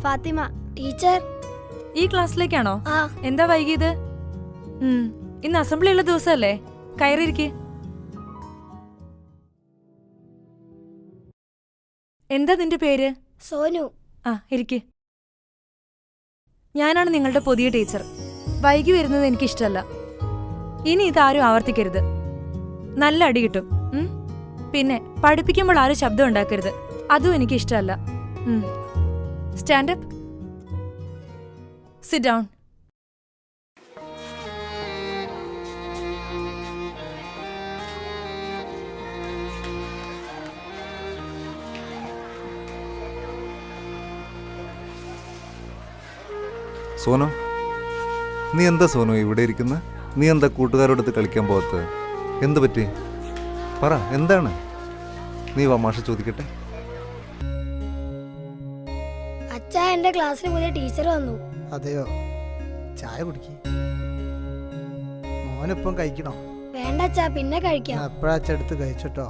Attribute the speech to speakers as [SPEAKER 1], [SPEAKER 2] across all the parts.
[SPEAKER 1] Fathima teacher.
[SPEAKER 2] ഈ ക്ലാസ്സിലേക്കാണോ?
[SPEAKER 1] ആ.
[SPEAKER 2] എന്താ വൈകിയത്? ഇന്ന് അസംബ്ലി ഉള്ള ദിവസമല്ലേ? കയറിയിരിക്കെ. എന്താ നിന്റെ പേര്?
[SPEAKER 1] സോനു.
[SPEAKER 2] ആ, ഇരിക്കെ. ഞാനാണ് നിങ്ങളുടെ പുതിയ ടീച്ചർ. വൈകി വരുന്നത് എനിക്കിഷ്ടമല്ല. ഇനി ഇതാരും ആവർത്തിക്കരുത്. നല്ല അടി കിട്ടും. പിന്നെ പഠിപ്പിക്കുമ്പോൾ ആരും ശബ്ദം ഉണ്ടാക്കരുത്. അതും എനിക്കിഷ്ടമല്ല. സ്റ്റാൻഡപ്പ്. Sit down.
[SPEAKER 3] സോനു, നീ എന്താ സോനു ഇവിടെ ഇരിക്കുന്ന? നീ എന്താ കൂട്ടുകാരോടൊത്ത് കളിക്കാൻ പോകത്ത്? എന്ത് പറ്റി? പറ, എന്താണ്? നീ മാഷ ചോദിക്കട്ടെ.
[SPEAKER 1] അച്ഛാ, എന്റെ ക്ലാസ്സിൽ പുതിയ ടീച്ചർ വന്നു.
[SPEAKER 4] അതെയോ? ചായ കുടിക്ക്. മോനിപ്പം കഴിക്കണോ?
[SPEAKER 1] വേണ്ട അച്ഛാ, പിന്നെ കഴിക്കാം.
[SPEAKER 4] എപ്പോഴാ അച്ഛടുത്ത് കഴിച്ചിട്ടോ?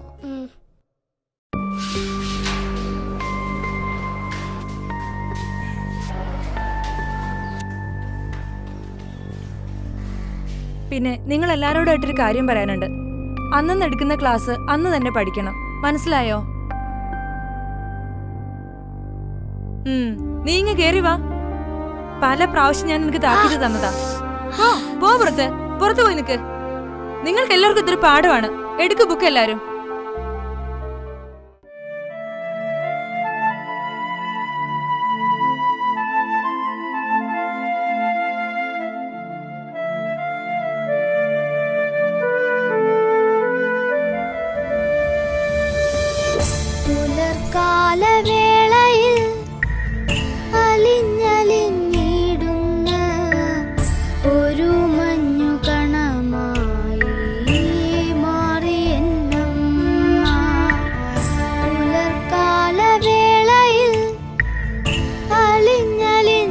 [SPEAKER 2] പിന്നെ നിങ്ങൾ എല്ലാവരോടായിട്ടൊരു കാര്യം പറയാനുണ്ട്. അന്നു എടുക്കുന്ന ക്ലാസ് അന്ന് തന്നെ പഠിക്കണം. മനസ്സിലായോ? നീ ഇങ്ങ് കേറി വാ. പല പ്രാവശ്യം ഞാൻ നിനക്ക് താക്കീത് തന്നതാ. പോ പുറത്ത് പോയി നിക്ക്. നിങ്ങൾക്ക് എല്ലാവർക്കും ഇതൊരു പാഠമാണ്. എടുക്ക് ബുക്ക് എല്ലാരും.
[SPEAKER 1] കാലവേളയിൽ അലിഞ്ഞലിഞ്ഞിടുന്ന ഒരു മഞ്ഞു കണമായി മാറി എന്നമ്മ. പുലർക്കാലവേളയിൽ അലിഞ്ഞലിഞ്ഞിടുന്ന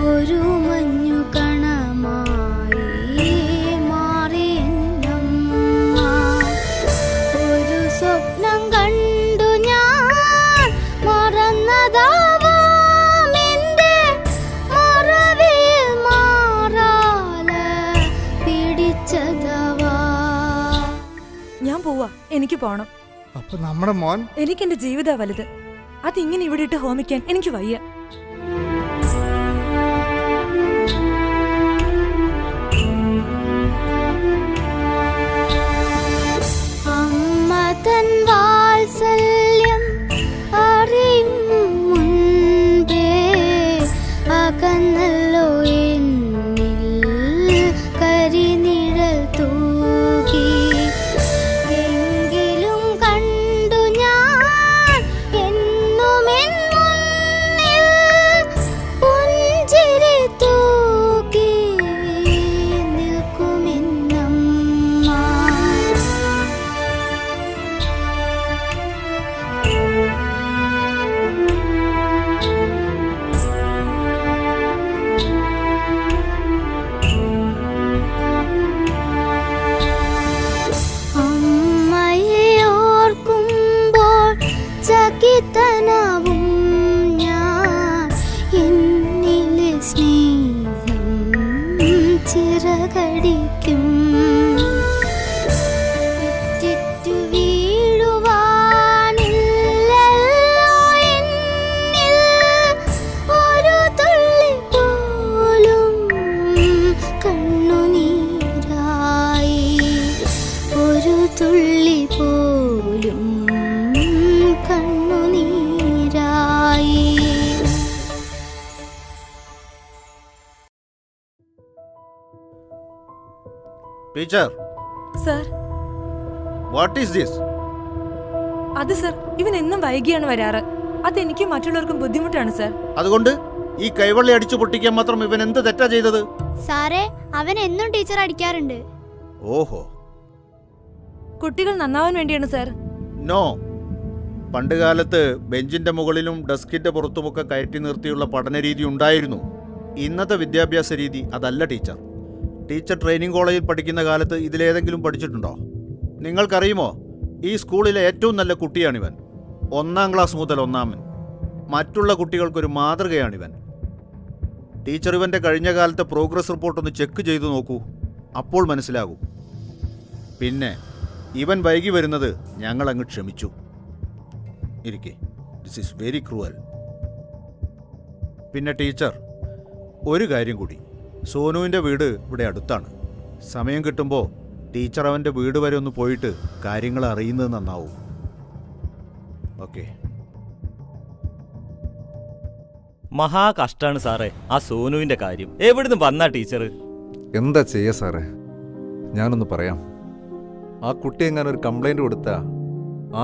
[SPEAKER 1] ഒരു മഞ്ഞു കണമായി മാറി എന്നമ്മ. ഒരു സ്വപ്നം കണ്ടു ഞാൻ മറന്നതാവാം എന്റെ മറവിൽ മാറാല പിടിച്ചതവാ.
[SPEAKER 2] ഞാൻ പോവാ. എനിക്ക് പോണം.
[SPEAKER 4] അപ്പൊ നമ്മുടെ മോൻ?
[SPEAKER 2] എനിക്കെന്റെ ജീവിതാ വലുത്. അതിങ്ങനെ ഇവിടെ ഇട്ട് ഹോമിക്കാൻ എനിക്ക് വയ്യ.
[SPEAKER 1] തൻ വാത്സല്യം അറിയും മുൻപേ അകന്നല്ലോ എന്നിൽ കരിനിഴൽ തൂകി. എങ്കിലും കണ്ടു ഞാൻ എന്നുമെൻ മുന്നിൽ പുഞ്ചിരി തൂകി നിൽക്കുമെന്നമ്മ. ചകിതനാവും ഞാൻ എന്നിലെ സ്നേഹം ചിറകടിക്കും. ചുറ്റു വീഴുവാനില്ലല്ലോ എന്നിൽ ഒരു തുള്ളി പോലും കണ്ണുനീരായി. ഒരു തുള്ളി പോലും കണ്ണുനീരായി.
[SPEAKER 5] Teacher.
[SPEAKER 2] Sir.
[SPEAKER 5] What is this?
[SPEAKER 2] അത് സർ, ഇവൻ എന്നും വൈകിയാണ് വരാറ്. അതെനിക്കും മറ്റുള്ളവർക്കും ബുദ്ധിമുട്ടാണ് സർ.
[SPEAKER 5] അതുകൊണ്ട് ഈ കൈവള്ളി അടിച്ചു പൊട്ടിക്കാൻ മാത്രം ഇവൻ എന്ത് തെറ്റാ ചെയ്തത്?
[SPEAKER 1] സാറേ, അവൻ എന്നും ടീച്ചർ അടിക്കാറുണ്ട്.
[SPEAKER 5] ഓഹോ,
[SPEAKER 2] കുട്ടികൾ നന്നാവാൻ വേണ്ടിയാണ് സർ.
[SPEAKER 5] നോ. പണ്ടുകാലത്ത് ബെഞ്ചിന്റെ മുകളിലും ഡെസ്കിന്റെ പുറത്തുമൊക്കെ കയറ്റി നിർത്തിയുള്ള പഠനരീതി ഉണ്ടായിരുന്നു. ഇന്നത്തെ വിദ്യാഭ്യാസ രീതി അതല്ല ടീച്ചർ. ടീച്ചർ ട്രെയിനിങ് കോളേജിൽ പഠിക്കുന്ന കാലത്ത് ഇതിലേതെങ്കിലും പഠിച്ചിട്ടുണ്ടോ? നിങ്ങൾക്കറിയുമോ, ഈ സ്കൂളിലെ ഏറ്റവും നല്ല കുട്ടിയാണിവൻ. 1ാം ക്ലാസ് മുതൽ 1ാമൻ. മറ്റുള്ള കുട്ടികൾക്കൊരു മാതൃകയാണിവൻ. ടീച്ചർ ഇവൻ്റെ കഴിഞ്ഞ കാലത്തെ പ്രോഗ്രസ് റിപ്പോർട്ട് ഒന്ന് ചെക്ക് ചെയ്തു നോക്കൂ, അപ്പോൾ മനസ്സിലാകും. പിന്നെ ഇവൻ വൈകി വരുന്നത് ഞങ്ങളങ്ങ് ക്ഷമിച്ചു. ഇരിക്കെ, ദിസ് ഈസ് വെരി ക്രൂവൽ. പിന്നെ ടീച്ചർ, ഒരു കാര്യം കൂടി, സോനുവിൻ്റെ വീട് ഇവിടെ അടുത്താണ്. സമയം കിട്ടുമ്പോൾ ടീച്ചർ അവൻ്റെ വീട് വരെ ഒന്ന് പോയിട്ട് കാര്യങ്ങൾ അറിയുന്നത് നന്നാവും. ഓക്കെ.
[SPEAKER 6] മഹാ കഷ്ടാണ് സാറേ ആ സോനുവിന്റെ കാര്യം. എവിടുന്ന് വന്നാ ടീച്ചർ?
[SPEAKER 3] എന്താ ചെയ്യാ സാറേ, ഞാനൊന്ന് പറയാം. ആ കുട്ടി എങ്ങനെ ഒരു കംപ്ലൈൻറ്റ് കൊടുത്താ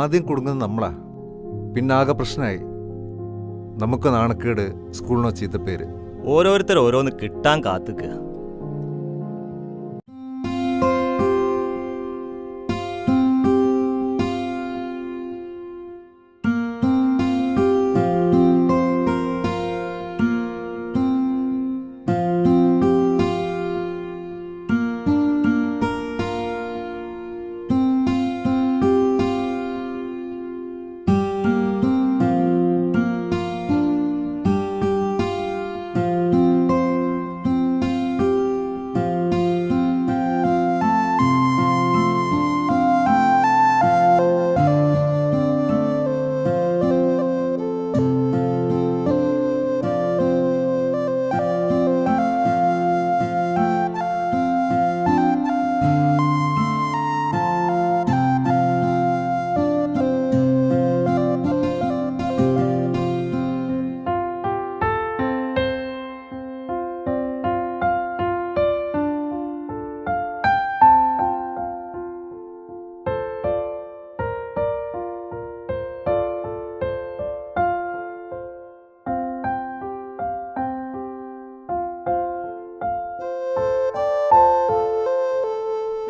[SPEAKER 3] ആദ്യം കൊടുക്കുന്നത് നമ്മളാ. പിന്നെ ആകെ പ്രശ്നമായി. നമുക്ക് നാണക്കേട്, സ്കൂളിനോ ചീത്തപ്പേര്.
[SPEAKER 6] ഓരോരുത്തർ ഓരോന്ന് കിട്ടാൻ കാത്തുക്കുക.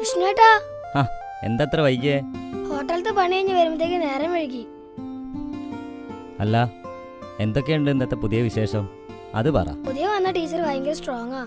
[SPEAKER 7] വിഷ്ണുവേട്ടാ,
[SPEAKER 6] എന്തത്ര വൈകിയേ?
[SPEAKER 7] ഹോട്ടലത്തെ പണി കഴിഞ്ഞ് വരുമ്പോഴത്തേക്ക് നേരം വൈകി.
[SPEAKER 6] അല്ല, എന്തൊക്കെയുണ്ട് ഇന്നത്തെ പുതിയ വിശേഷം? അത് പറ.
[SPEAKER 7] പുതിയ വന്ന ടീച്ചർ ഭയങ്കര സ്ട്രോങ്ങാ.